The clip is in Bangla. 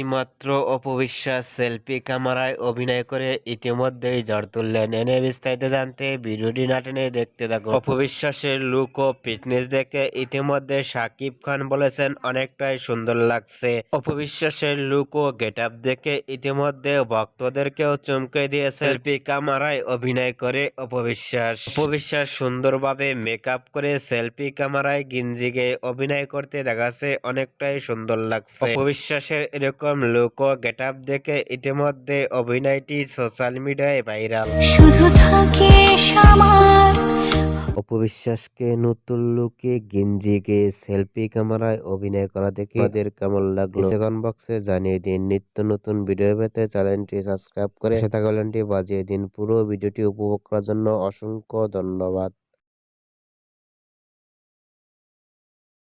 এইমাত্র অপবিশ্বাস সেলফি ক্যামেরায় অভিনয় করে ইতিমধ্যেই ঝড় তুললেন। এনে বিস্তারিত জানতে ভিডিওটি না টেনে দেখতে থাকুন। অপবিশ্বাসের লুক ও ফিটনেস দেখে ইতিমধ্যে শাকিব খান বলেছেন অনেকটাই সুন্দর লাগছে। অপবিশ্বাসের লুক ও গেট আপ দেখে ইতিমধ্যে ভক্তদেরকেও চমকে দিয়ে সেলফি ক্যামেরায় অভিনয় করে অপবিশ্বাস সুন্দরভাবে মেকআপ করে সেলফি ক্যামেরায় গিঞ্জি গেয়ে অভিনয় করতে দেখাচ্ছে অনেকটাই সুন্দর লাগছে। অপবিশ্বাসের এরকম লুক ও গেটআপ দেখে ইতিমধ্যে অভিনয়টি সোশ্যাল মিডিয়ায় ভাইরাল। শুধু থাকিস আমার। অপবিশ্বাসকে নতুন লুকে গেঞ্জি গেয়ে সেলফি ক্যামেরায় অভিনয় করা দেখে তাদের কেমন লাগলো কমেন্ট বক্সে জানিয়ে দিন। নিত্য নতুন ভিডিও পেতে চ্যানেলটি সাবস্ক্রাইব করে সাথে ঘন্টি বাজিয়ে দিন। পুরো ভিডিওটি উপভোগ করার জন্য অসংখ্য ধন্যবাদ।